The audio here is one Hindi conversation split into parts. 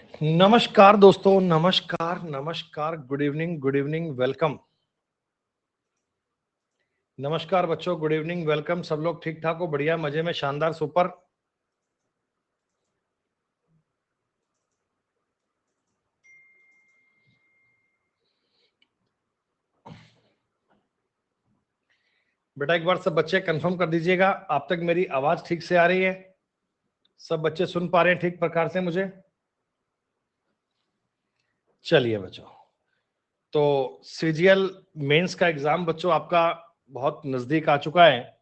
नमस्कार दोस्तों, नमस्कार नमस्कार, गुड इवनिंग, वेलकम। नमस्कार बच्चों, गुड इवनिंग, वेलकम। सब लोग ठीक ठाक हो? बढ़िया, मजे में, शानदार, सुपर। बेटा एक बार सब बच्चे कंफर्म कर दीजिएगा, आप तक मेरी आवाज ठीक से आ रही है? सब बच्चे सुन पा रहे हैं ठीक प्रकार से मुझे? चलिए बच्चों, तो सीजीएल मेंस का एग्जाम बच्चों आपका बहुत नजदीक आ चुका है।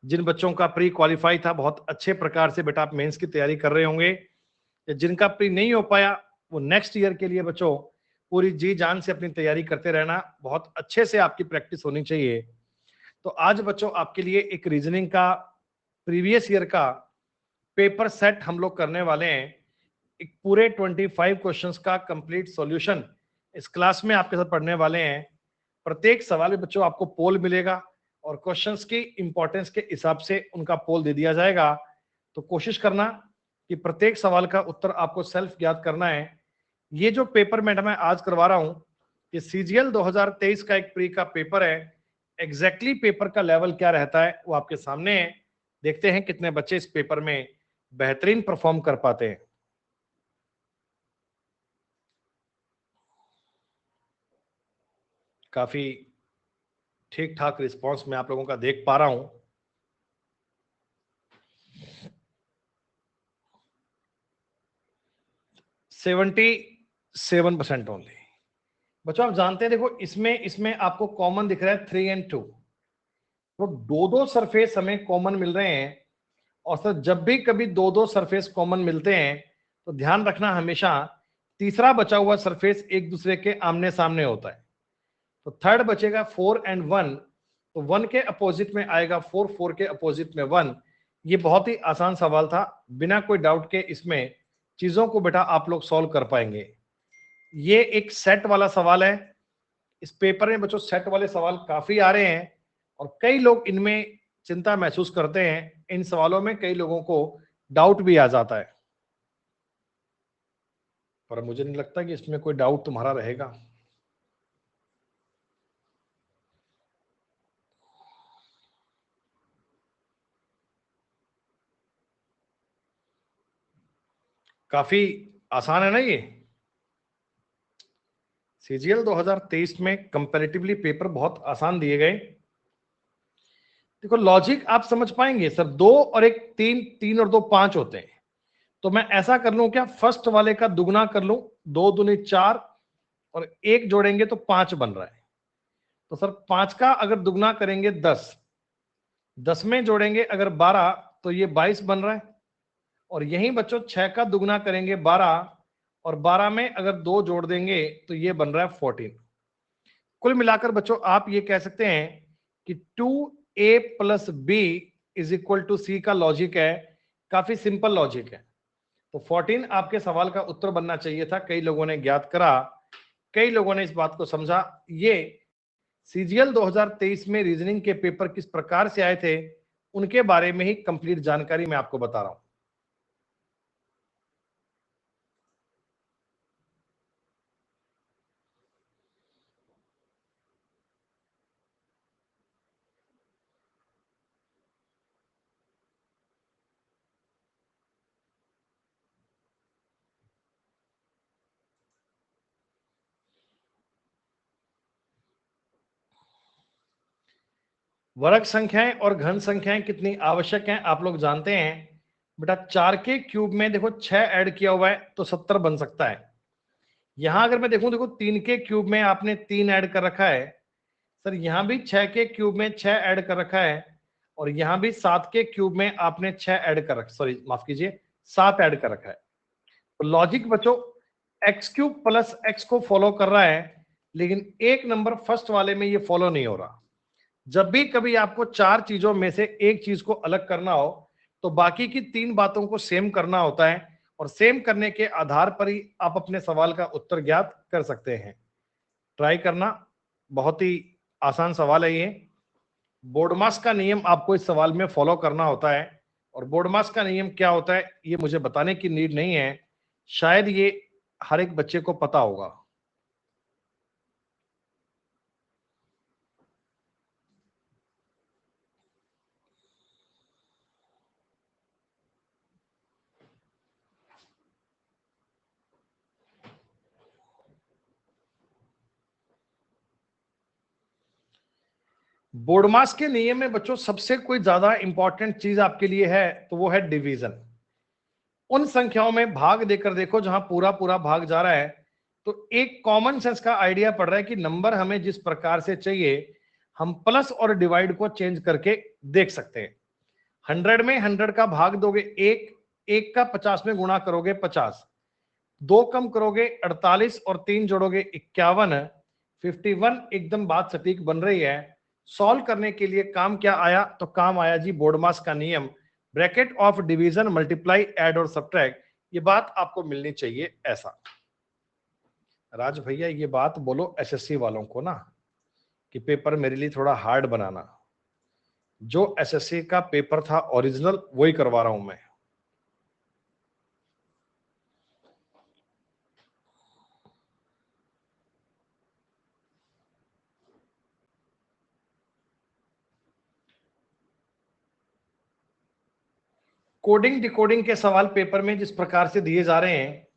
जिन बच्चों का प्री क्वालिफाई था, बहुत अच्छे प्रकार से बेटा आप मेंस की तैयारी कर रहे होंगे। जिनका प्री नहीं हो पाया, वो नेक्स्ट ईयर के लिए बच्चों पूरी जी जान से अपनी तैयारी करते रहना, बहुत अच्छे से आपकी प्रैक्टिस होनी चाहिए। तो आज बच्चों आपके लिए एक रीजनिंग का प्रीवियस ईयर का पेपर सेट हम लोग करने वाले हैं। एक पूरे 25 क्वेश्चंस का कंप्लीट सॉल्यूशन इस क्लास में आपके साथ पढ़ने वाले हैं। प्रत्येक सवाल में बच्चों आपको पोल मिलेगा और क्वेश्चंस की इंपॉर्टेंस के हिसाब से उनका पोल दे दिया जाएगा। तो कोशिश करना कि प्रत्येक सवाल का उत्तर आपको सेल्फ ज्ञात करना है। ये जो पेपर मैं आज करवा रहा हूं, ये सीजीएल 2023 का एक प्री का पेपर है। एग्जैक्टली पेपर का लेवल क्या रहता है वो आपके सामने है। देखते हैं कितने बच्चे इस पेपर में बेहतरीन परफॉर्म कर पाते हैं। काफी ठीक ठाक रिस्पांस मैं आप लोगों का देख पा रहा हूं। 77% ओनली। बच्चों आप जानते हैं, देखो इसमें इसमें आपको कॉमन दिख रहा है 3 और 2। तो दो दो सरफेस हमें कॉमन मिल रहे हैं। और सर जब भी कभी दो दो सरफेस कॉमन मिलते हैं तो ध्यान रखना हमेशा तीसरा बचा हुआ सरफेस एक दूसरे के आमने सामने होता है। तो थर्ड बचेगा 4 और 1, तो 1 के अपोजिट में आएगा 4, 4 के अपोजिट में 1। ये बहुत ही आसान सवाल था, बिना कोई डाउट के इसमें चीजों को बेटा आप लोग सॉल्व कर पाएंगे। ये एक सेट वाला सवाल है। इस पेपर में बच्चों सेट वाले सवाल काफी आ रहे हैं और कई लोग इनमें चिंता महसूस करते हैं। इन सवालों में कई लोगों को डाउट भी आ जाता है, पर मुझे नहीं लगता कि इसमें कोई डाउट तुम्हारा रहेगा। काफी आसान है ना ये। सीजीएल 2023 में कंपैरेटिवली पेपर बहुत आसान दिए गए। देखो लॉजिक आप समझ पाएंगे सर, 2 और 1 3, 3 और 2 5 होते हैं। तो मैं ऐसा कर लूं क्या, फर्स्ट वाले का दुगना कर लूं, 2 दूनी 4 और 1 जोड़ेंगे तो 5 बन रहा है। तो सर 5 का अगर दुगना करेंगे 10, 10 में जोड़ेंगे अगर 12 तो ये 22 बन रहा है। और यही बच्चों 6 का दुगना करेंगे 12 और 12 में अगर 2 जोड़ देंगे तो ये बन रहा है 14। कुल मिलाकर बच्चों आप ये कह सकते हैं कि 2a plus B is equal to C का लॉजिक है। काफी सिंपल लॉजिक है। तो 14 आपके सवाल का उत्तर बनना चाहिए था। कई लोगों ने ज्ञात करा, कई लोगों ने इस बात को समझा। ये सीजीएल 2023 में रीजनिंग के पेपर किस प्रकार से आए थे उनके बारे में ही कंप्लीट जानकारी मैं आपको बता रहा हूं। वर्ग संख्याएं और घन संख्याएं कितनी आवश्यक हैं आप लोग जानते हैं। बेटा 4 के क्यूब में देखो 6 ऐड किया हुआ है तो 70 बन सकता है। यहां अगर मैं देखूं, देखो 3 के क्यूब में आपने 3 ऐड कर रखा है। सर यहां भी 6 के क्यूब में 6 ऐड कर रखा है और यहां भी 7 के क्यूब में आपने 6 ऐड कर रखा, सॉरी माफ कीजिए 7 ऐड कर रखा है। तो लॉजिक बच्चों एक्स क्यूब प्लस एक्स को फॉलो कर रहा है, लेकिन एक नंबर फर्स्ट वाले में ये फॉलो नहीं हो रहा। जब भी कभी आपको 4 चीजों में से एक चीज को अलग करना हो तो बाकी की 3 बातों को सेम करना होता है और सेम करने के आधार पर ही आप अपने सवाल का उत्तर ज्ञात कर सकते हैं। ट्राई करना, बहुत ही आसान सवाल है ये। बोर्डमास का नियम आपको इस सवाल में फॉलो करना होता है और बोर्डमास का नियम क्या होता है ये मुझे बताने की नीड नहीं है, शायद ये हर एक बच्चे को पता होगा। बोर्डमास के नियम में बच्चों सबसे कोई ज्यादा इंपॉर्टेंट चीज आपके लिए है तो वो है डिवीजन। उन संख्याओं में भाग देकर देखो जहां पूरा पूरा भाग जा रहा है, तो एक कॉमन सेंस का आइडिया पड़ रहा है कि नंबर हमें जिस प्रकार से चाहिए हम प्लस और डिवाइड को चेंज करके देख सकते हैं। 100 में 100 का भाग दोगे एक, एक का 50 में गुणा करोगे 50, दो कम करोगे 48 और तीन जोड़ोगे 51, 51 एकदम बात सटीक बन रही है। सॉल्व करने के लिए काम क्या आया, तो काम आया जी बोर्डमास का नियम, bracket of division multiply add और सब्ट्रैक्ट। ये बात आपको मिलनी चाहिए ऐसा। राज भैया ये बात बोलो एसएससी वालों को ना कि पेपर मेरे लिए थोड़ा हार्ड बनाना। जो एसएससी का पेपर था ओरिजिनल वही करवा रहा हूं मैं। कोडिंग डिकोडिंग के सवाल पेपर में जिस प्रकार से दिए जा रहे हैं,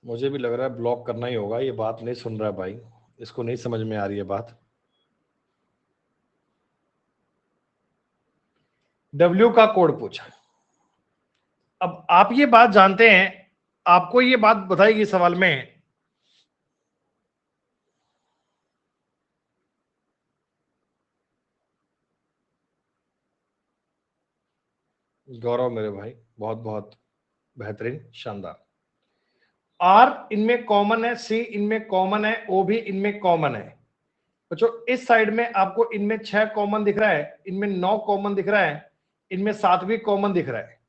मुझे भी लग रहा है ब्लॉक करना ही होगा। ये बात नहीं सुन रहा है भाई, इसको नहीं समझ में आ रही है बात। डब्ल्यू का कोड पूछा। अब आप ये बात जानते हैं, आपको ये बात बताएगी सवाल में, गौरव मेरे भाई बहुत बहुत बेहतरीन शानदार। आर इनमें कॉमन है, सी इनमें कॉमन है, ओ भी इनमें कॉमन है। बच्चों इस साइड में आपको इनमें 6 कॉमन दिख रहा है, इनमें 9 कॉमन दिख रहा है, इनमें 7 भी कॉमन दिख रहा है।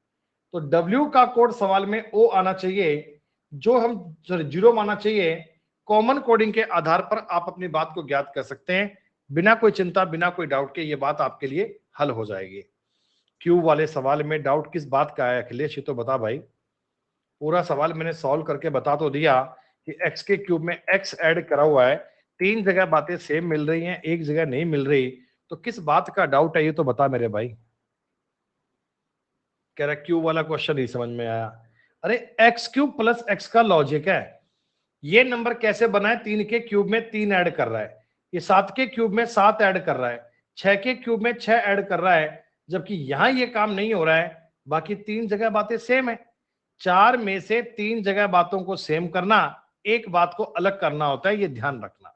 तो W का कोड सवाल में O आना चाहिए, जो हम जीरो माना चाहिए। कॉमन कोडिंग के आधार पर आप अपनी बात को ज्ञात कर सकते हैं बिना कोई चिंता बिना कोई डाउट के। ये बात आपके लिए हल हो जाएगी। क्यूब वाले सवाल में डाउट किस बात का है अखिलेश, ये तो बता भाई। पूरा सवाल मैंने सॉल्व करके बता तो दिया कि x के क्यूब में x ऐड करा हुआ है, 3 जगह बातें सेम मिल रही हैं, एक जगह नहीं मिल रही, तो किस बात का डाउट है ये तो बता मेरे भाई। कह रहा क्यूब वाला क्वेश्चन नहीं समझ में आया। अरे एक्स क्यूब प्लस एक्स का लॉजिक है, ये नंबर कैसे बना है, 3 के क्यूब में 3 ऐड कर रहा है, ये 7 के क्यूब में 7 ऐड कर रहा है, 6 के क्यूब में 6 ऐड कर रहा है, जबकि यहां ये काम नहीं हो रहा है। बाकी 3 जगह बातें सेम है। 4 में से 3 जगह बातों को सेम करना, एक बात को अलग करना होता है, ये ध्यान रखना।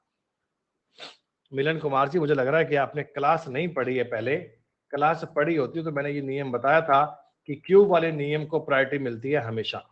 मिलन कुमार जी मुझे लग रहा है कि आपने क्लास नहीं पढ़ी है, पहले क्लास पढ़ी होती तो मैंने ये नियम बताया था कि क्यूब वाले नियम को प्रायोरिटी मिलती है हमेशा।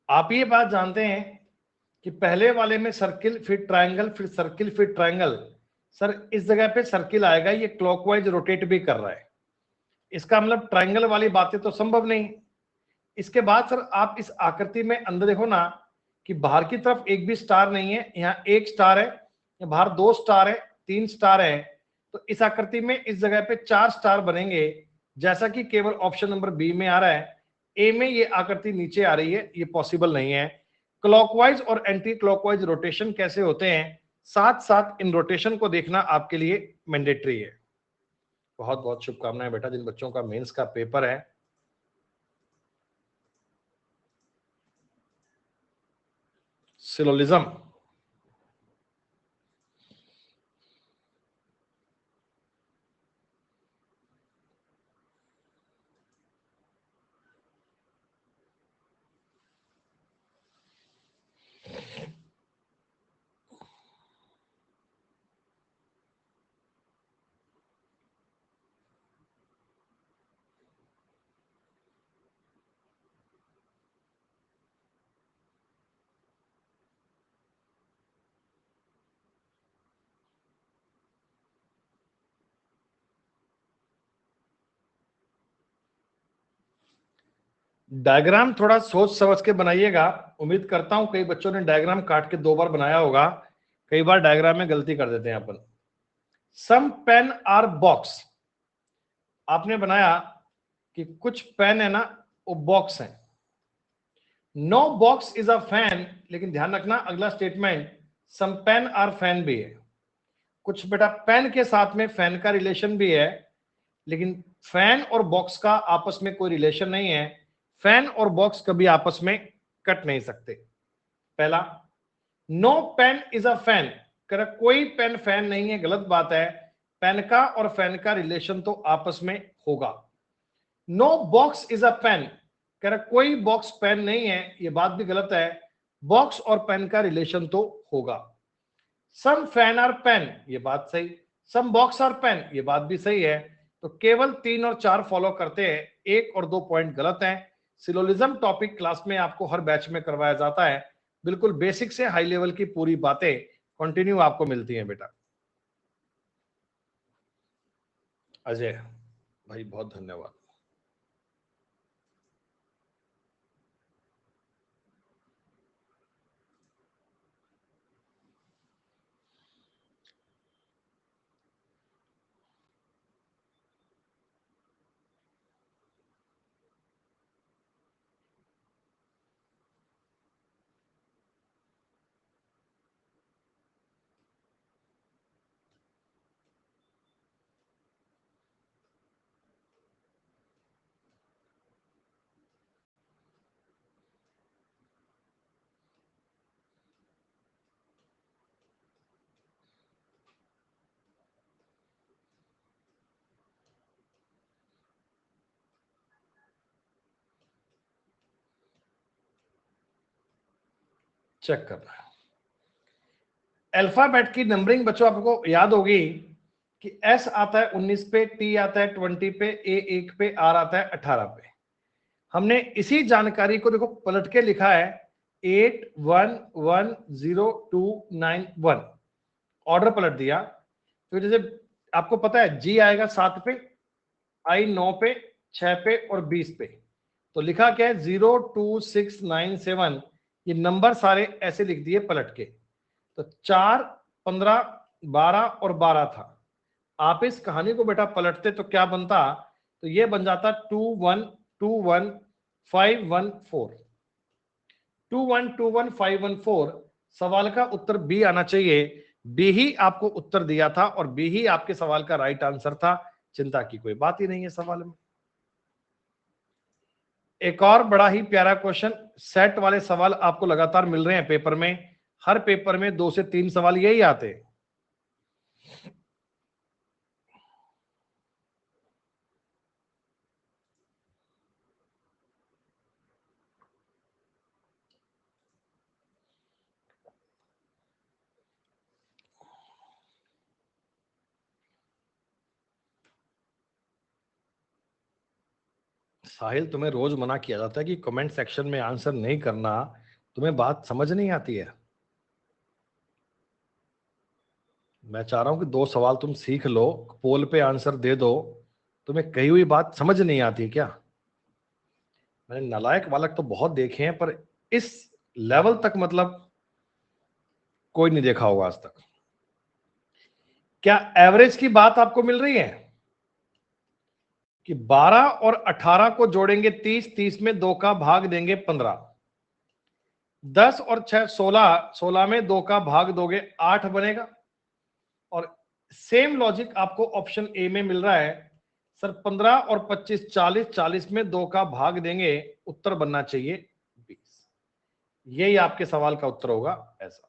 आप ये बात जानते हैं कि पहले वाले में सर्किल फिर ट्रायंगल फिर सर्किल फिर ट्रायंगल, सर इस जगह पे सर्किल आएगा, ये क्लॉकवाइज रोटेट भी कर रहा है, इसका मतलब ट्रायंगल वाली बातें तो संभव नहीं। इसके बाद सर आप इस आकृति में अंदर देखो ना कि बाहर की तरफ एक भी स्टार नहीं है, यहाँ एक स्टार है, बाहर 2 स्टार है, 3 स्टार है, तो इस आकृति में इस जगह पे 4 स्टार बनेंगे, जैसा कि केवल ऑप्शन नंबर बी में आ रहा है। ए में ये आकृति नीचे आ रही है, ये पॉसिबल नहीं है। क्लॉकवाइज और एंटी क्लॉकवाइज रोटेशन कैसे होते हैं, साथ साथ इन रोटेशन को देखना आपके लिए मैंडेटरी है। बहुत बहुत शुभकामनाएं बेटा जिन बच्चों का मेंस का पेपर है। सिलोलिज्म, डायग्राम थोड़ा सोच समझ के बनाइएगा। उम्मीद करता हूं कई बच्चों ने डायग्राम काट के 2 बार बनाया होगा। कई बार डायग्राम में गलती कर देते हैं अपन। सम पेन आर बॉक्स, आपने बनाया कि कुछ पेन है ना वो बॉक्स है। No box is a fan, लेकिन ध्यान रखना अगला statement some pen are fan भी है। कुछ बेटा पेन के साथ में फैन का रिलेशन भी है, लेकिन फैन और बॉक्स का आपस में कोई रिलेशन नहीं है। फैन और बॉक्स कभी आपस में कट नहीं सकते। पहला, no pen is a fan, कर कोई पेन फैन नहीं है, गलत बात है। पेन का और फैन का रिलेशन तो आपस में होगा। No box is a pen, कर कोई बॉक्स पेन नहीं है, ये बात भी गलत है। बॉक्स और पेन का रिलेशन तो होगा। सम फैन आर पेन, ये बात सही। सम बॉक्स आर पेन, ये बात भी सही है। तो केवल 3 और 4 फॉलो करते हैं, 1 और 2 पॉइंट गलत हैं। सिलोलिज्म टॉपिक क्लास में आपको हर बैच में करवाया जाता है। बिल्कुल बेसिक से हाई लेवल की पूरी बातें कंटिन्यू आपको मिलती हैं बेटा। अजय भाई बहुत धन्यवाद। चेक करना है अल्फाबेट की नंबरिंग बच्चों आपको याद होगी कि एस आता है 19 पे, टी आता है 20 पे, ए 1 पे, आर आता है 18 पे। हमने इसी जानकारी को देखो पलट के लिखा है 81102991, ऑर्डर पलट दिया। तो जैसे आपको पता है जी आएगा 7 पे, आई 9 पे, 6 पे और 20 पे। तो लिखा क्या है 02697, ये नंबर सारे ऐसे लिख दिए पलट के। तो 4, 15, 12 और 12 था। आप इस कहानी को बेटा पलटते तो क्या बनता, तो ये बन जाता 2121514, 2121514। सवाल का उत्तर बी आना चाहिए। बी ही आपको उत्तर दिया था और बी ही आपके सवाल का राइट आंसर था। चिंता की कोई बात ही नहीं है सवाल में। एक और बड़ा ही प्यारा क्वेश्चन, सेट वाले सवाल आपको लगातार मिल रहे हैं पेपर में। हर पेपर में 2 से 3 सवाल यही आते हैं। साहिल, तुम्हें रोज मना किया जाता है कि कमेंट सेक्शन में आंसर नहीं करना, तुम्हें बात समझ नहीं आती है। मैं चाह रहा हूं कि 2 सवाल तुम सीख लो, पोल पे आंसर दे दो। तुम्हें कही हुई बात समझ नहीं आती क्या? मैंने नालायक बालक तो बहुत देखे हैं, पर इस लेवल तक मतलब कोई नहीं देखा होगा आज तक। क्या एवरेज की बात आपको मिल रही है कि 12 और 18 को जोड़ेंगे 30, 30 में 2 का भाग देंगे 15, 10 और 6 16, 16 में 2 का भाग दोगे 8 बनेगा। और सेम लॉजिक आपको ऑप्शन ए में मिल रहा है। सर 15 और 25 40, 40 में 2 का भाग देंगे, उत्तर बनना चाहिए 20। यही आपके सवाल का उत्तर होगा ऐसा।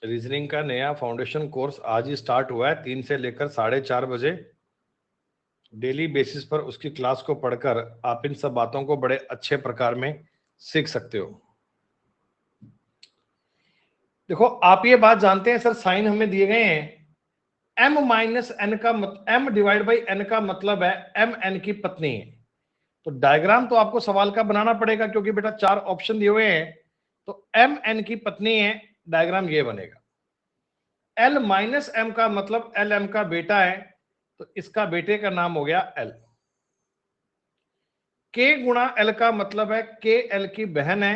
रीजनिंग का नया फाउंडेशन कोर्स आज ही स्टार्ट हुआ है, 3 से लेकर 4:30 बजे। डेली बेसिस पर उसकी क्लास को पढ़कर आप इन सब बातों को बड़े अच्छे प्रकार में सीख सकते हो। देखो, आप ये बात जानते हैं सर, साइन हमें दिए गए हैं, m माइनस एन का m डिवाइड बाई n का मतलब है m n की पत्नी है। तो डायग्राम तो आपको सवाल का बनाना पड़ेगा, क्योंकि बेटा 4 ऑप्शन दिए हुए हैं। तो m n की पत्नी है, डायग्राम ये बनेगा। l माइनस m का मतलब l m का बेटा है, तो इसका बेटे का नाम हो गया l। k गुणा l का मतलब है k l की बहन है।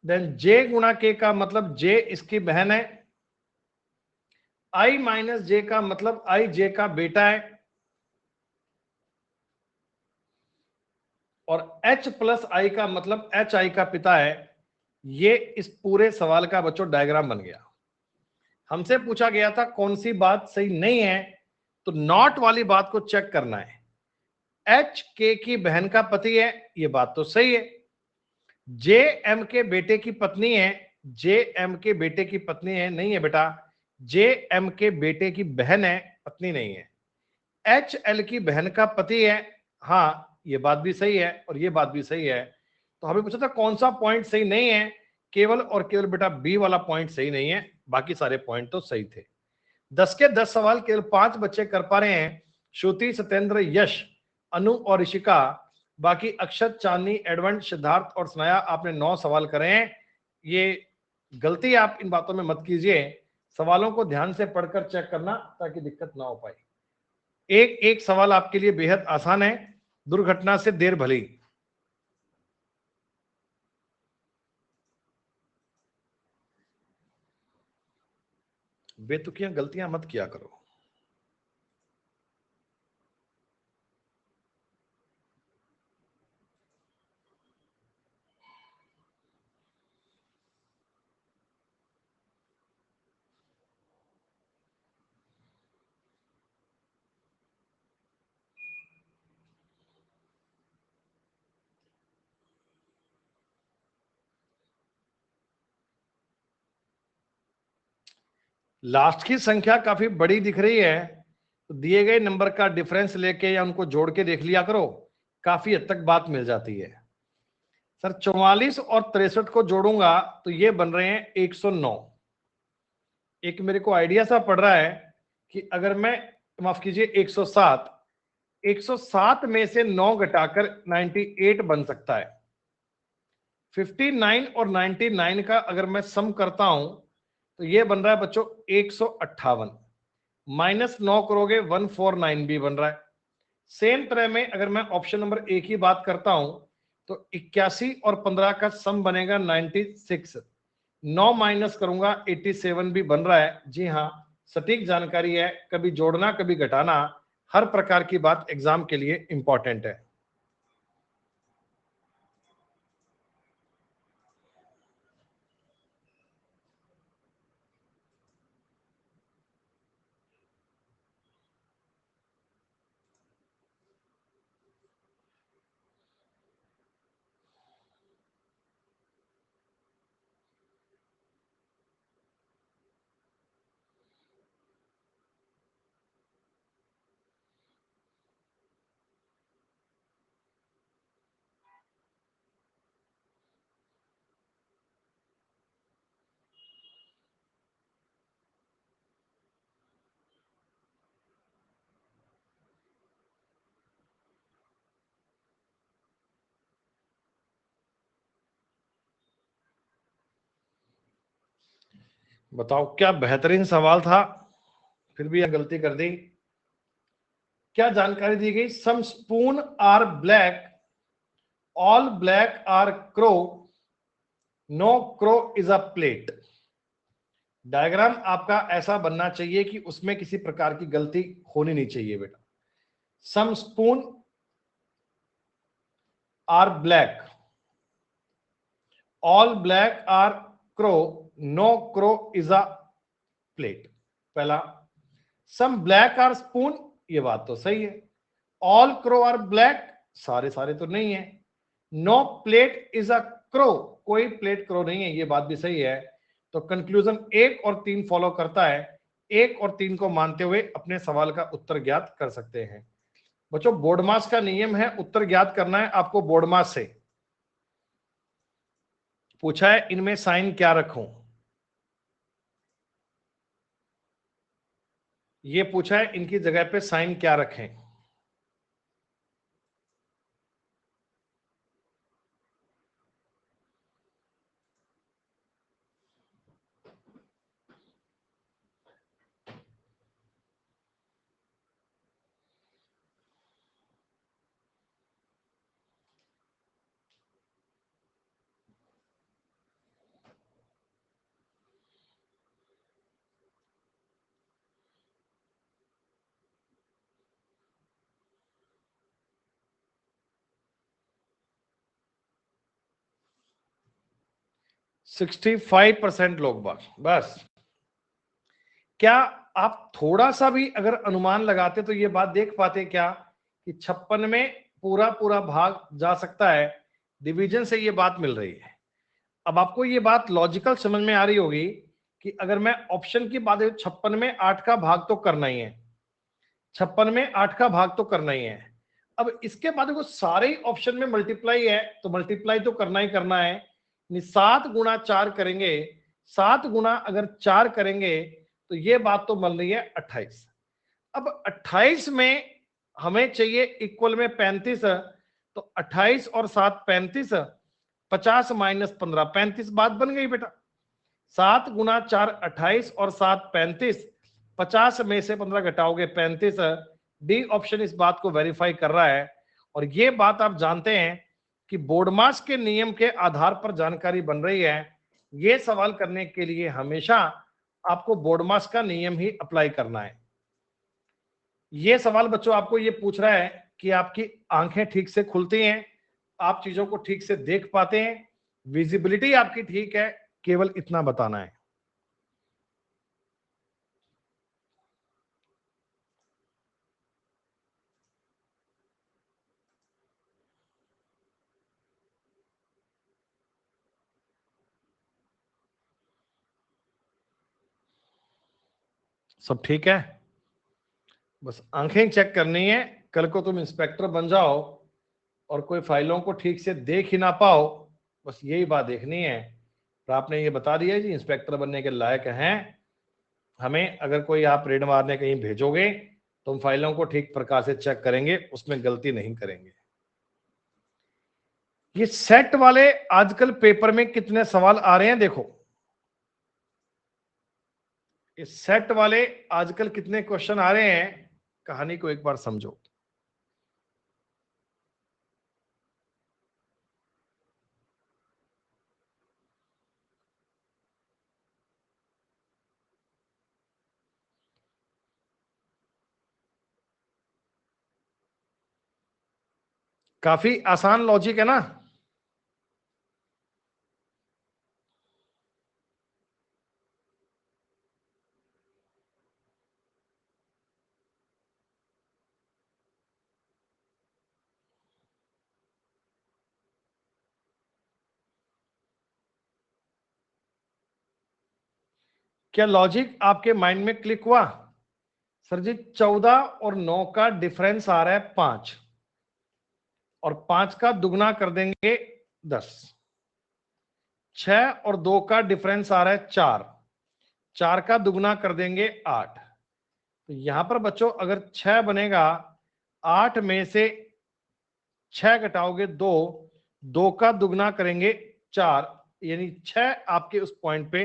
देन j गुणा k का मतलब j इसकी बहन है। i माइनस j का मतलब i j का बेटा है। और h प्लस i का मतलब h i का पिता है। ये इस पूरे सवाल का बच्चों डायग्राम बन गया। हमसे पूछा गया था कौन सी बात सही नहीं है, तो नॉट वाली बात को चेक करना है। एच के की बहन का पति है, ये बात तो सही है। जे एम के बेटे की पत्नी है, जे एम के बेटे की पत्नी है, नहीं है बेटा। जे एम के बेटे की बहन है, पत्नी नहीं है। एच एल की बहन का पति है, हाँ ये बात भी सही है और ये बात भी सही है। तो हमें पूछा था कौन सा पॉइंट सही नहीं है, केवल और केवल बेटा बी वाला पॉइंट सही नहीं है, बाकी सारे पॉइंट तो सही थे। 10 के 10 सवाल केवल 5 बच्चे कर पा रहे हैं, श्रुति, सत्येंद्र, यश, अनु और ऋषिका। बाकी अक्षत, चांदनी, एडवंट, सिद्धार्थ और स्नाया, आपने 9 सवाल करे हैं। ये गलती आप इन बातों में मत कीजिए, सवालों को ध्यान से पढ़कर चेक करना ताकि दिक्कत ना हो पाए। एक एक सवाल आपके लिए बेहद आसान है, दुर्घटना से देर भली। बेतुकियां गलतियां मत किया करो। लास्ट की संख्या काफी बड़ी दिख रही है, तो दिए गए नंबर का डिफरेंस लेके या उनको जोड़ के देख लिया करो, काफी हद तक बात मिल जाती है। सर 44 और 63 को जोड़ूंगा तो ये बन रहे हैं 109। एक मेरे को आइडिया सा पड़ रहा है कि अगर मैं, माफ कीजिए, 107, 107 में से 9 घटाकर 98 बन सकता है। 59 और 99 का अगर मैं सम करता हूं तो ये बन रहा है बच्चों 158। -9 करोगे 149 भी बन रहा है। सेम तरह में अगर मैं ऑप्शन नंबर ए की बात करता हूं तो 81 और 15 का सम बनेगा 96। 9 माइनस करूंगा 87 भी बन रहा है। जी हाँ, सटीक जानकारी है, कभी जोड़ना कभी घटाना, हर प्रकार की बात एग्जाम के लिए इंपॉर्टेंट है। बताओ, क्या बेहतरीन सवाल था, फिर भी गलती कर दी। क्या जानकारी दी गई? Some spoon are black, all black are crow, no crow is a plate. Diagram आपका ऐसा बनना चाहिए कि उसमें किसी प्रकार की गलती होनी नहीं चाहिए बेटा। Some spoon are black, all black are crow, no crow is a plate. पहला, सम ब्लैक आर स्पून, ये बात तो सही है। ऑल क्रो आर ब्लैक, सारे सारे तो नहीं है। No plate is a crow, कोई प्लेट क्रो नहीं है, ये बात भी सही है। तो कंक्लूजन 1 और 3 फॉलो करता है। 1 और 3 को मानते हुए अपने सवाल का उत्तर ज्ञात कर सकते हैं। बच्चों, बोर्ड मास का नियम है, उत्तर ज्ञात करना है आपको बोर्ड मास से। पूछा है इनमें साइन क्या रखूं, ये पूछा है इनकी जगह पे साइन क्या रखें। 65% लोग बस। क्या आप थोड़ा सा भी अगर अनुमान लगाते तो ये बात देख पाते क्या कि 56 में पूरा पूरा भाग जा सकता है, डिवीजन से ये बात मिल रही है। अब आपको ये बात लॉजिकल समझ में आ रही होगी कि अगर मैं ऑप्शन की बात, 56 में 8 का भाग तो करना ही है, 56 में 8 का भाग तो करना ही है। अब इसके बाद देखो सारे ही ऑप्शन में मल्टीप्लाई है, तो मल्टीप्लाई तो करना ही करना है। 7 गुणा 4 करेंगे, 7 गुणा अगर 4 करेंगे तो ये बात तो बन रही है 28। अब 28 में हमें चाहिए इक्वल में 35, तो 28 और 7 35, 50 माइनस 15 35, बात बन गई बेटा। 7 गुणा 4 28 और 7 35, 50 में से 15 घटाओगे 35। डी ऑप्शन इस बात को वेरीफाई कर रहा है। और ये बात आप जानते हैं कि बोर्ड मास के नियम के आधार पर जानकारी बन रही है। ये सवाल करने के लिए हमेशा आपको बोर्ड मास का नियम ही अप्लाई करना है। ये सवाल बच्चों आपको ये पूछ रहा है कि आपकी आंखें ठीक से खुलती हैं, आप चीजों को ठीक से देख पाते हैं, विजिबिलिटी आपकी ठीक है, केवल इतना बताना है। सब ठीक है, बस आंखें चेक करनी है। कल को तुम इंस्पेक्टर बन जाओ और कोई फाइलों को ठीक से देख ही ना पाओ, बस यही बात देखनी है। तो आपने ये बता दिया जी इंस्पेक्टर बनने के लायक हैं। हमें अगर कोई आप रेड मारने कहीं भेजोगे तो हम फाइलों को ठीक प्रकार से चेक करेंगे, उसमें गलती नहीं करेंगे। ये सेट वाले आजकल पेपर में कितने सवाल आ रहे हैं देखो, इस सेट वाले आजकल कितने क्वेश्चन आ रहे हैं, कहानी को एक बार समझो। काफी आसान लॉजिक है ना। क्या लॉजिक आपके माइंड में क्लिक हुआ? सर जी 14 और 9 का डिफरेंस आ रहा है 5, और 5 का दुगना कर देंगे 10। 6 और 2 का डिफरेंस आ रहा है 4, 4 का दुगना कर देंगे 8। तो यहां पर बच्चों अगर 6 बनेगा, 8 में से 6 घटाओगे 2, 2 का दुगना करेंगे 4, यानी 6 आपके उस पॉइंट पे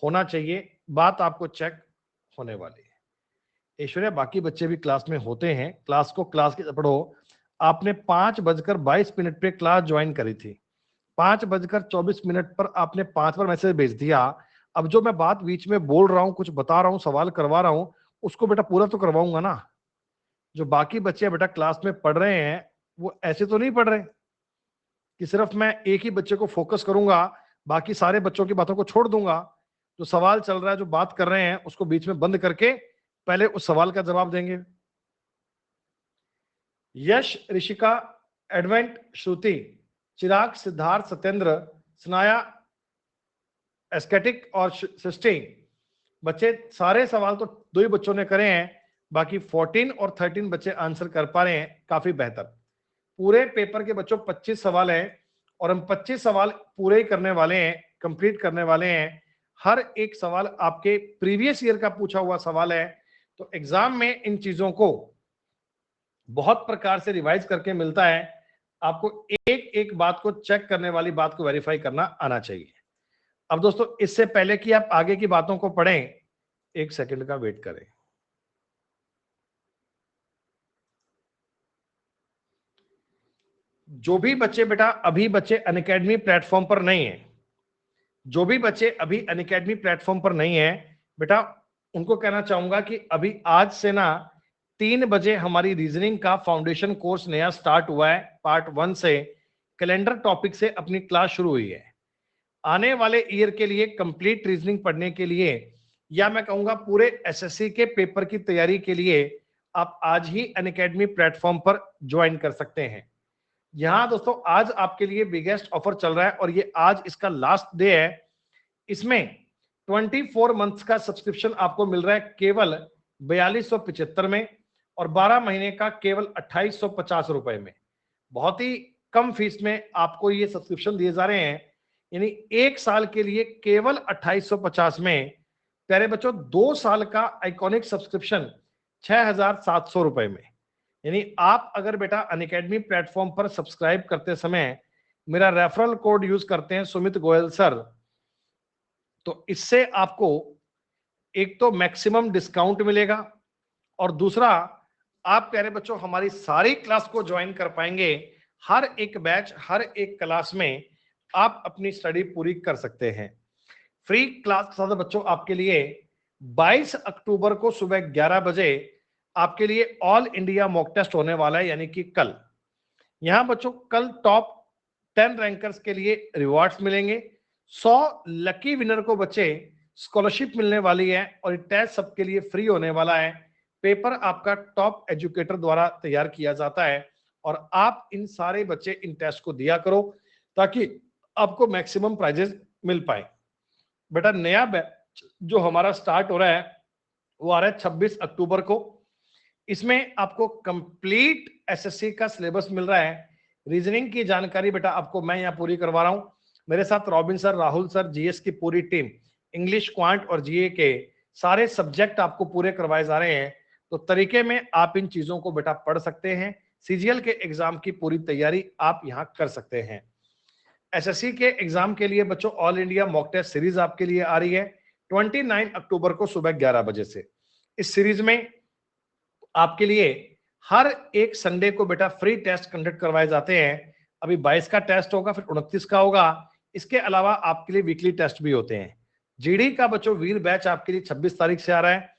होना चाहिए। बात आपको चेक होने वाली है। ऐश्वर्या, बाकी बच्चे भी क्लास में होते हैं, क्लास को क्लास की पढ़ो। आपने 5:22 पे क्लास ज्वाइन करी थी, 5:24 पर आपने 5 बार मैसेज भेज दिया। अब जो मैं बात बीच में बोल रहा हूँ, कुछ बता रहा हूँ, सवाल करवा रहा हूँ, उसको बेटा पूरा तो करवाऊंगा ना। जो बाकी बच्चे बेटा क्लास में पढ़ रहे हैं, वो ऐसे तो नहीं पढ़ रहे कि सिर्फ मैं एक ही बच्चे को फोकस करूंगा, बाकी सारे बच्चों की बातों को छोड़ दूंगा। जो सवाल चल रहा है, जो बात कर रहे हैं, उसको बीच में बंद करके पहले उस सवाल का जवाब देंगे। यश, ऋषिका, एडवेंट, श्रुति, चिराग, सिद्धार्थ, सत्येंद्र, स्नाया, एस्केटिक और सृष्टि, बच्चे सारे सवाल तो दो ही बच्चों ने करे हैं, बाकी 14 और 13 बच्चे आंसर कर पा रहे हैं, काफी बेहतर। पूरे पेपर के बच्चों 25 सवाल हैं और हम 25 सवाल पूरे ही करने वाले हैं, कंप्लीट करने वाले हैं। हर एक सवाल आपके प्रीवियस ईयर का पूछा हुआ सवाल है, तो एग्जाम में इन चीजों को बहुत प्रकार से रिवाइज करके मिलता है। आपको एक एक बात को चेक करने वाली बात को वेरीफाई करना आना चाहिए। अब दोस्तों, इससे पहले कि आप आगे की बातों को पढ़ें, एक सेकंड का वेट करें। जो भी बच्चे बेटा अभी बच्चे अनअकैडमी प्लेटफॉर्म पर नहीं है, जो भी बच्चे अभी अनअकैडमी प्लेटफॉर्म पर नहीं है बेटा, उनको कहना चाहूंगा कि अभी आज से ना 3 बजे हमारी रीजनिंग का फाउंडेशन कोर्स नया स्टार्ट हुआ है। पार्ट 1 से कैलेंडर टॉपिक से अपनी क्लास शुरू हुई है। आने वाले ईयर के लिए कंप्लीट रीजनिंग पढ़ने के लिए, या मैं कहूंगा पूरे एसएससी के पेपर की तैयारी के लिए, आप आज ही अनअकैडमी प्लेटफॉर्म पर ज्वाइन कर सकते हैं। यहां दोस्तों आज आपके लिए बिगेस्ट ऑफर चल रहा है और ये आज इसका लास्ट डे है। इसमें 24 मंथ्स का सब्सक्रिप्शन आपको मिल रहा है केवल 4275 में और 12 महीने का केवल 2850 रुपए में। बहुत ही कम फीस में आपको ये सब्सक्रिप्शन दिए जा रहे हैं, यानी 1 साल के लिए केवल 2850 में। प्यारे बच्चों, 2 साल का आइकॉनिक सब्सक्रिप्शन 6700 रुपए में। यानी आप अगर बेटा अनअकैडमी प्लेटफॉर्म पर सब्सक्राइब करते समय मेरा रेफरल कोड यूज करते हैं सुमित गोयल सर, तो इससे आपको एक तो मैक्सिमम डिस्काउंट मिलेगा और दूसरा, आप प्यारे बच्चों हमारी सारी क्लास को ज्वाइन कर पाएंगे। हर एक बैच, हर एक क्लास में आप अपनी स्टडी पूरी कर सकते हैं। फ्री क्लास के साथ बच्चों आपके लिए 22 अक्टूबर को सुबह 11 बजे आपके लिए ऑल इंडिया मॉक टेस्ट होने वाला है, यानी कि कल। यहां बच्चों कल टॉप 10 रैंकर्स के लिए रिवॉर्ड्स मिलेंगे। 100 लकी विनर को बच्चे स्कॉलरशिप मिलने वाली है और ये टेस्ट सबके लिए फ्री होने वाला है। पेपर आपका टॉप एजुकेटर द्वारा तैयार किया जाता है और आप इन सारे बच्चे इन टेस्ट को दिया करो ताकि आपको मैक्सिमम प्राइजेस मिल पाए। बेटा नया बैच जो हमारा स्टार्ट हो रहा है वो आ रहा है 26 अक्टूबर को। इसमें आपको कंप्लीट एसएससी का सिलेबस मिल रहा है। रीजनिंग की जानकारी बेटा आपको मैं यहाँ पूरी करवा रहा हूँ। मेरे साथ robin sir, Rahul sir, GS की पूरी टीम, इंग्लिश, क्वांट और जीए के सारे सब्जेक्ट आपको पूरे करवाए जा रहे हैं। तो तरीके में आप इन चीजों को बेटा पढ़ सकते हैं। सीजीएल के एग्जाम की पूरी तैयारी आप यहाँ कर सकते हैं। एसएससी के एग्जाम के लिए बच्चों all India mock test series आपके लिए आ रही है 29 अक्टूबर को सुबह 11 बजे से। इस सीरीज में आपके लिए हर एक संडे को बेटा फ्री टेस्ट कंडक्ट करवाए जाते हैं। अभी 22 का टेस्ट होगा, फिर 29 का होगा। इसके अलावा आपके लिए वीकली टेस्ट भी होते हैं। जीडी का बच्चों वीर बैच आपके लिए 26 तारीख से आ रहा है।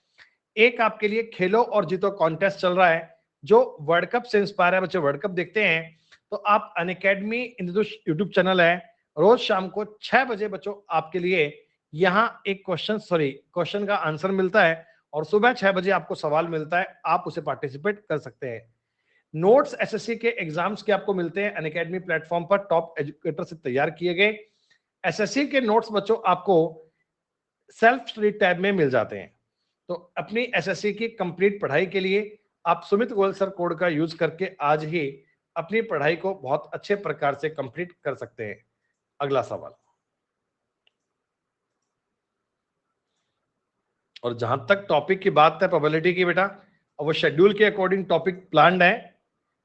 एक आपके लिए खेलो और जीतो कॉन्टेस्ट चल रहा है जो वर्ल्ड कप से इंस्पायर है। बच्चे वर्ल्ड कप देखते हैं तो आप अनअकैडमी इंद्रधनुष यूट्यूब चैनल है, रोज शाम को 6 बजे बच्चों आपके लिए यहाँ एक क्वेश्चन का आंसर मिलता है और सुबह 6 बजे आपको सवाल मिलता है, आप उसे पार्टिसिपेट कर सकते हैं। नोट्स एसएससी के एग्जाम्स के आपको मिलते हैं अनअकैडमी प्लेटफॉर्म पर टॉप एजुकेटर से तैयार किए गए। एसएससी के नोट्स बच्चों आपको सेल्फ स्टडी टैब में मिल जाते हैं। तो अपनी एसएससी की कंप्लीट पढ़ाई के लिए आप सुमित गोयल सर कोड का यूज करके आज ही अपनी पढ़ाई को बहुत अच्छे प्रकार से कंप्लीट कर सकते हैं। अगला सवाल, और जहां तक टॉपिक की बात है प्रोबेबिलिटी की बेटा, वो शेड्यूल के अकॉर्डिंग टॉपिक प्लान्ड है,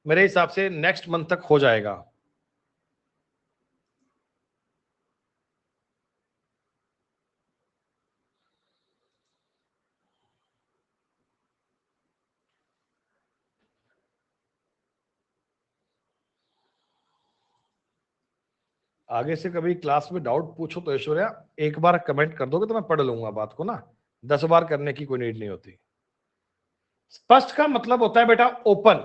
मेरे हिसाब से नेक्स्ट मंथ तक हो जाएगा। आगे से कभी क्लास में डाउट पूछो तो ऐश्वर्या एक बार कमेंट कर दोगे तो मैं पढ़ लूंगा बात को ना, 10 बार करने की कोई नीड नहीं होती। स्पष्ट का मतलब होता है बेटा ओपन,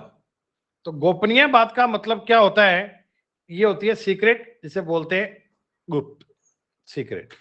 तो गोपनीय बात का मतलब क्या होता है, ये होती है सीक्रेट, जिसे बोलते हैं गुप्त, सीक्रेट।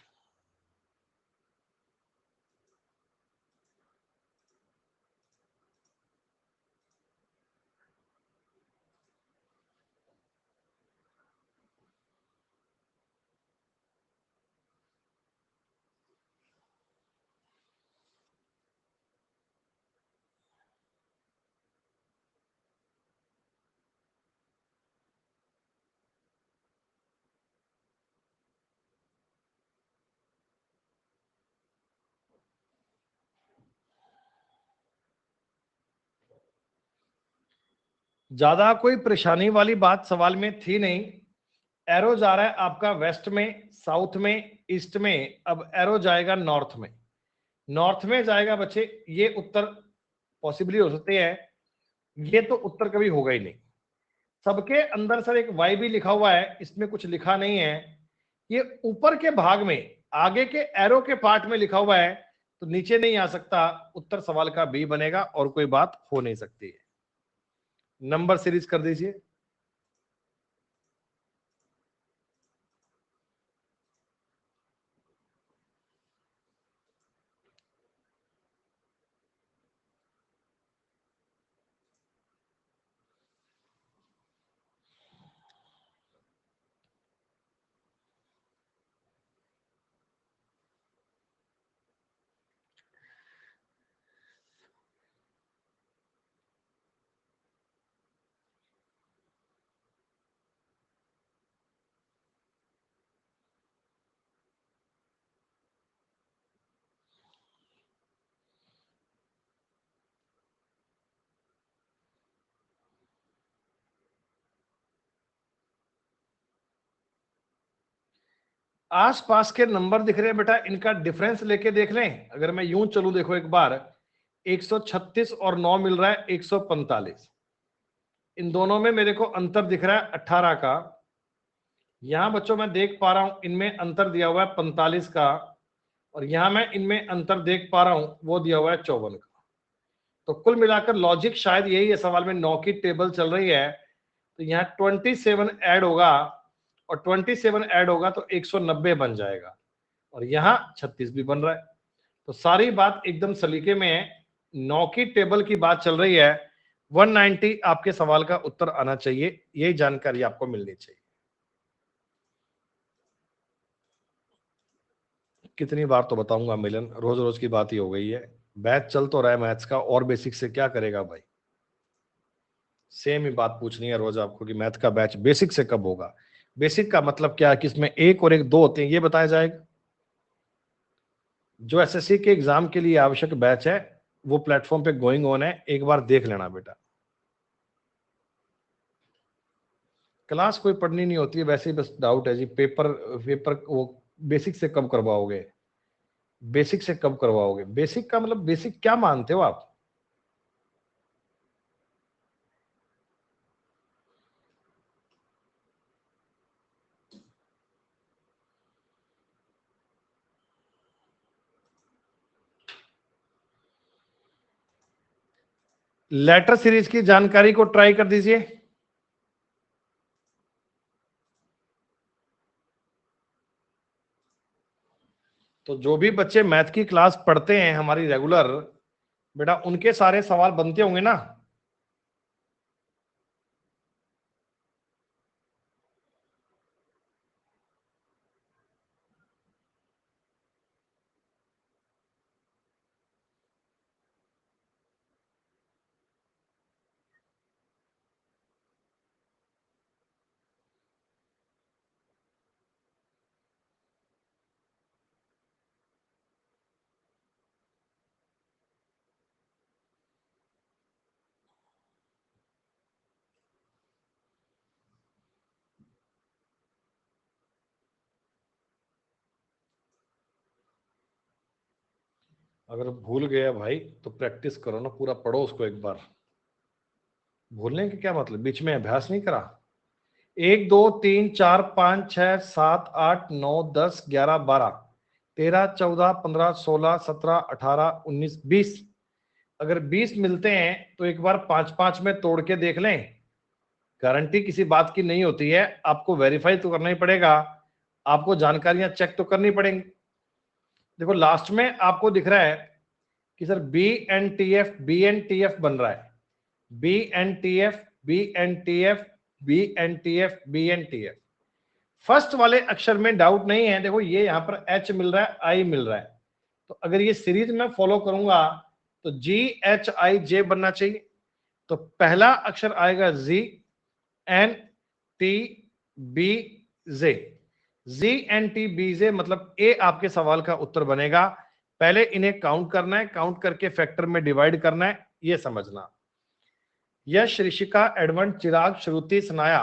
ज्यादा कोई परेशानी वाली बात सवाल में थी नहीं। एरो जा रहा है आपका वेस्ट में, साउथ में, ईस्ट में, अब एरो जाएगा नॉर्थ में। नॉर्थ में जाएगा बच्चे, ये उत्तर पॉसिबली हो सकते हैं, ये तो उत्तर कभी होगा ही नहीं। सबके अंदर सर एक वाई भी लिखा हुआ है, इसमें कुछ लिखा नहीं है, ये ऊपर के भाग में आगे के एरो के पार्ट में लिखा हुआ है, तो नीचे नहीं आ सकता, उत्तर सवाल का बी बनेगा और कोई बात हो नहीं सकती है। नंबर सीरीज कर दीजिए। आसपास के नंबर दिख रहे हैं बेटा, इनका डिफरेंस लेके देख लें। अगर मैं यूं चलूं, देखो एक बार 136 और 9 मिल रहा है 145, इन दोनों में मेरे को अंतर दिख रहा है 18 का। यहां बच्चों मैं देख पा रहा हूं इनमें अंतर दिया हुआ है 45 का, और यहां मैं इनमें अंतर देख पा रहा हूं वो दिया हुआ है 54 का। तो कुल मिलाकर लॉजिक शायद यही है, सवाल में 9 की टेबल चल रही है, तो यहाँ 27 ऐड होगा, और 27 ऐड होगा तो 190 बन जाएगा, और यहाँ 36 भी बन रहा है। तो सारी बात एकदम सलीके में है, 9 की टेबल की बात चल रही है, 190 आपके सवाल का उत्तर आना चाहिए, यही जानकारी आपको मिलनी चाहिए। कितनी बार तो बताऊंगा मिलन, रोज रोज की बात ही हो गई है। बैच चल तो रहा है मैथ्स का, और बेसिक से क्या करेगा भाई। सेम ही बात पूछनी है रोज आपको कि मैथ का बैच बेसिक से कब होगा। बेसिक का मतलब क्या है कि इसमें एक और एक दो होते हैं, ये बताया जाएगा। जो एसएससी के एग्जाम के लिए आवश्यक बैच है वो प्लेटफॉर्म पे गोइंग ऑन है, एक बार देख लेना बेटा। क्लास कोई पढ़नी नहीं होती है, वैसे ही बस डाउट है जी, पेपर पेपर वो बेसिक से कब करवाओगे, बेसिक से कब करवाओगे, बेसिक का मतलब बेसिक क्या मानते हो आप। लेटर सीरीज की जानकारी को ट्राई कर दीजिए। तो जो भी बच्चे मैथ की क्लास पढ़ते हैं हमारी रेगुलर, बेटा उनके सारे सवाल बनते होंगे ना। अगर भूल गया भाई तो प्रैक्टिस करो ना, पूरा पढ़ो उसको एक बार। भूलने के क्या मतलब, बीच में अभ्यास नहीं करा। 1 2 3 4 5 6 7 8 9 10 11 12 13 14 15 16 17 18 19 20। अगर 20 मिलते हैं तो एक बार 5-5 में तोड़ के देख लें। गारंटी किसी बात की नहीं होती है, आपको वेरीफाई तो करना ही पड़ेगा, आपको जानकारियां चेक तो करनी पड़ेंगी। देखो लास्ट में आपको दिख रहा है कि sir B N T F बन रहा है, B N T F B N T F. First वाले अक्षर में डाउट नहीं है, देखो ये यहां पर एच मिल रहा है, आई मिल रहा है, तो अगर ये सीरीज में फॉलो करूंगा तो जी एच आई जे बनना चाहिए। तो पहला अक्षर आएगा G N T B J, G N T B J मतलब ए आपके सवाल का उत्तर बनेगा। पहले इन्हें काउंट करना है, काउंट करके फैक्टर में डिवाइड करना है, ये समझना। यश, ऋषिका, एडमंड, चिराग, श्रुति, सनाया,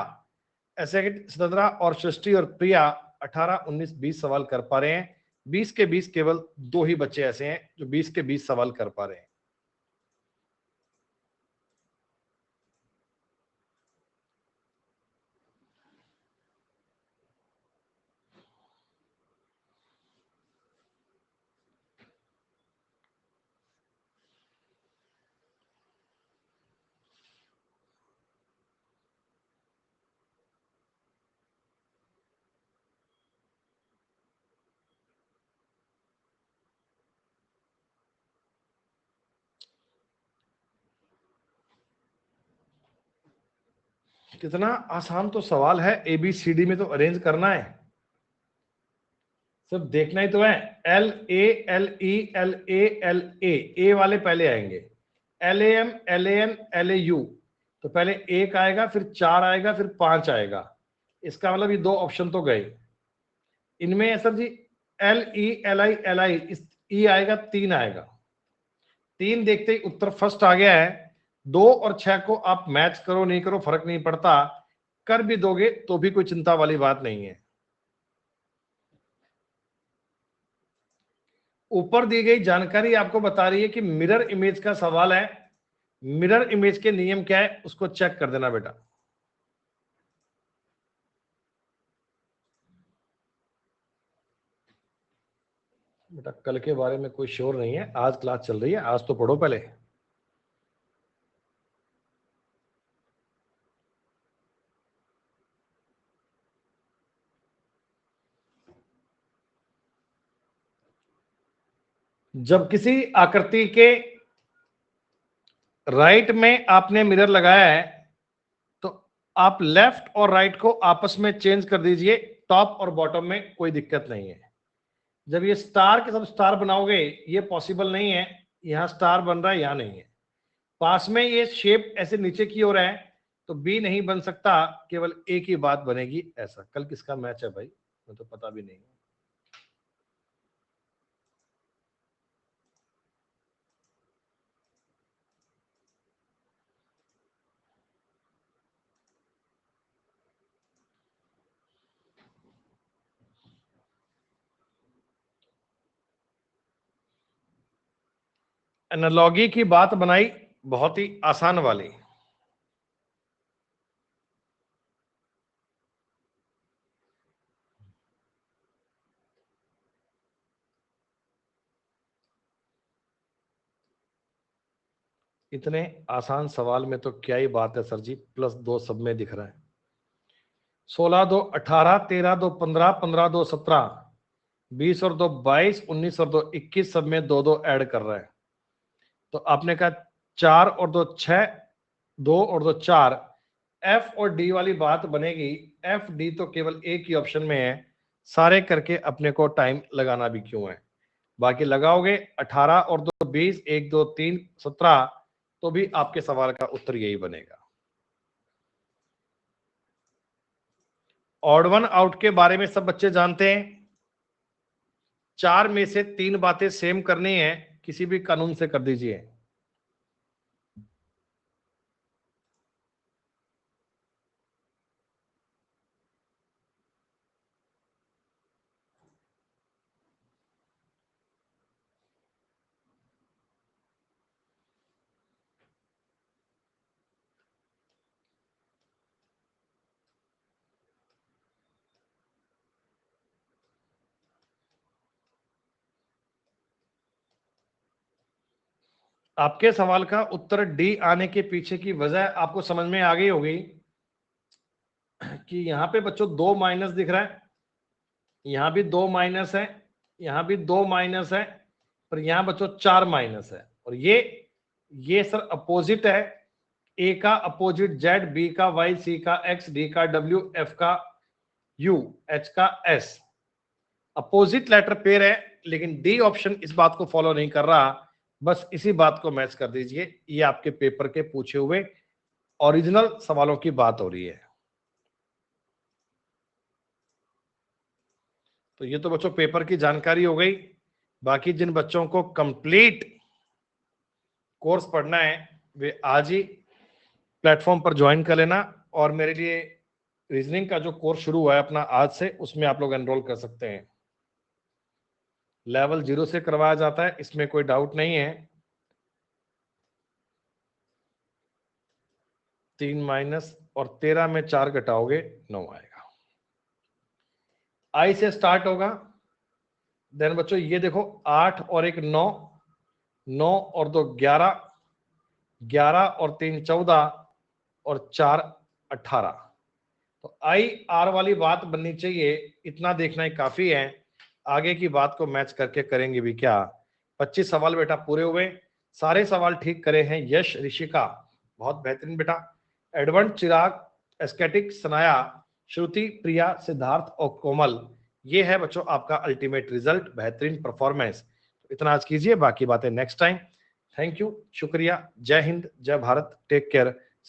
ऐसे स्वतंत्रा और सृष्टि और प्रिया 18 19 20 सवाल कर पा रहे हैं। 20 के 20 केवल 2 ही बच्चे ऐसे हैं जो 20 के 20 सवाल कर पा रहे हैं। कितना आसान तो सवाल है, एबीसीडी में तो अरेंज करना है, सिर्फ देखना ही तो है। L A L E L L A वाले पहले आएंगे, L A M L A N L A U, तो पहले एक आएगा, फिर 4 आएगा, फिर 5 आएगा। इसका मतलब ये 2 ऑप्शन तो गए। इनमें है सर जी एल आई, इस ई आएगा, 3 आएगा। 3 देखते ही उत्तर फर्स्ट आ गया है। 2 और 6 को आप मैच करो नहीं करो फर्क नहीं पड़ता, कर भी दोगे तो भी कोई चिंता वाली बात नहीं है। ऊपर दी गई जानकारी आपको बता रही है कि मिरर इमेज का सवाल है। मिरर इमेज के नियम क्या है उसको चेक कर देना बेटा। बेटा कल के बारे में कोई श्योर नहीं है, आज क्लास चल रही है, आज तो पढ़ो पहले। जब किसी आकृति के राइट में आपने मिरर लगाया है तो आप लेफ्ट और राइट को आपस में चेंज कर दीजिए, टॉप और बॉटम में कोई दिक्कत नहीं है। जब ये स्टार के सब स्टार बनाओगे ये पॉसिबल नहीं है, यहां स्टार बन रहा है यहां नहीं है, पास में ये शेप ऐसे नीचे की ओर है, तो बी नहीं बन सकता, केवल ए की बात बनेगी। ऐसा कल किसका मैच है भाई, मैं तो पता भी नहीं। एनालॉगी की बात बनाई, बहुत ही आसान वाली। इतने आसान सवाल में तो क्या ही बात है सर जी, +2 सब में दिख रहा है। 16 2 18, 13 2 15, 15 2 17, 20 और 2 22, 19 और 2 21, सब में 2 2 ऐड कर रहा है। तो आपने कहा 4 और 2 6, 2 और 2 4, एफ और डी वाली बात बनेगी। एफ डी तो केवल एक ही ऑप्शन में है, सारे करके अपने को टाइम लगाना भी क्यों है। बाकी लगाओगे 18 और 2 20, 1 2 3 17, तो भी आपके सवाल का उत्तर यही बनेगा। ऑड वन आउट के बारे में सब बच्चे जानते हैं, 4 में से 3 बातें सेम करनी है, किसी भी कानून से कर दीजिए। आपके सवाल का उत्तर डी आने के पीछे की वजह आपको समझ में आ गई होगी कि यहाँ पे बच्चों 2 माइनस दिख रहा है, यहाँ भी 2 माइनस है, यहाँ भी 2 माइनस है, पर यहाँ बच्चों 4 माइनस है। और ये सर अपोजिट है, ए का अपोजिट जेड, बी का वाई, सी का एक्स, डी का डब्ल्यू, एफ का यू, एच का एस। अपोजिट लेटर पेयर है, लेकिन डी ऑप्शन इस बात को फॉलो नहीं कर रहा। बस इसी बात को मैच कर दीजिए, ये आपके पेपर के पूछे हुए ओरिजिनल सवालों की बात हो रही है। तो ये तो बच्चों पेपर की जानकारी हो गई। बाकी जिन बच्चों को कंप्लीट कोर्स पढ़ना है वे आज ही प्लेटफॉर्म पर ज्वाइन कर लेना, और मेरे लिए रीजनिंग का जो कोर्स शुरू हुआ है अपना आज से, उसमें आप लोग एनरोल कर सकते हैं। लेवल 0 से करवाया जाता है, इसमें कोई डाउट नहीं है। 3 माइनस और 13 में 4 घटाओगे 9 आएगा। आई से स्टार्ट होगा। देन बच्चों ये देखो 8 और 1 9, 9 और 2 11, 11 और 3 14 और 4 18। तो आई आर वाली बात बननी चाहिए, इतना देखना ही काफी है। आगे की बात को मैच करके करेंगे भी क्या। 25 सवाल बेटा पूरे हुए, सारे सवाल ठीक करे हैं यश, ऋषिका बहुत बेहतरीन बेटा, एडवंट, चिराग, एस्केटिक, सनाया, श्रुति, प्रिया, सिद्धार्थ और कोमल। ये है बच्चों आपका अल्टीमेट रिजल्ट, बेहतरीन परफॉर्मेंस। इतना आज कीजिए, बाकी बातें नेक्स्ट टाइम। थैंक यू, शुक्रिया, जय हिंद, जय भारत, टेक केयर।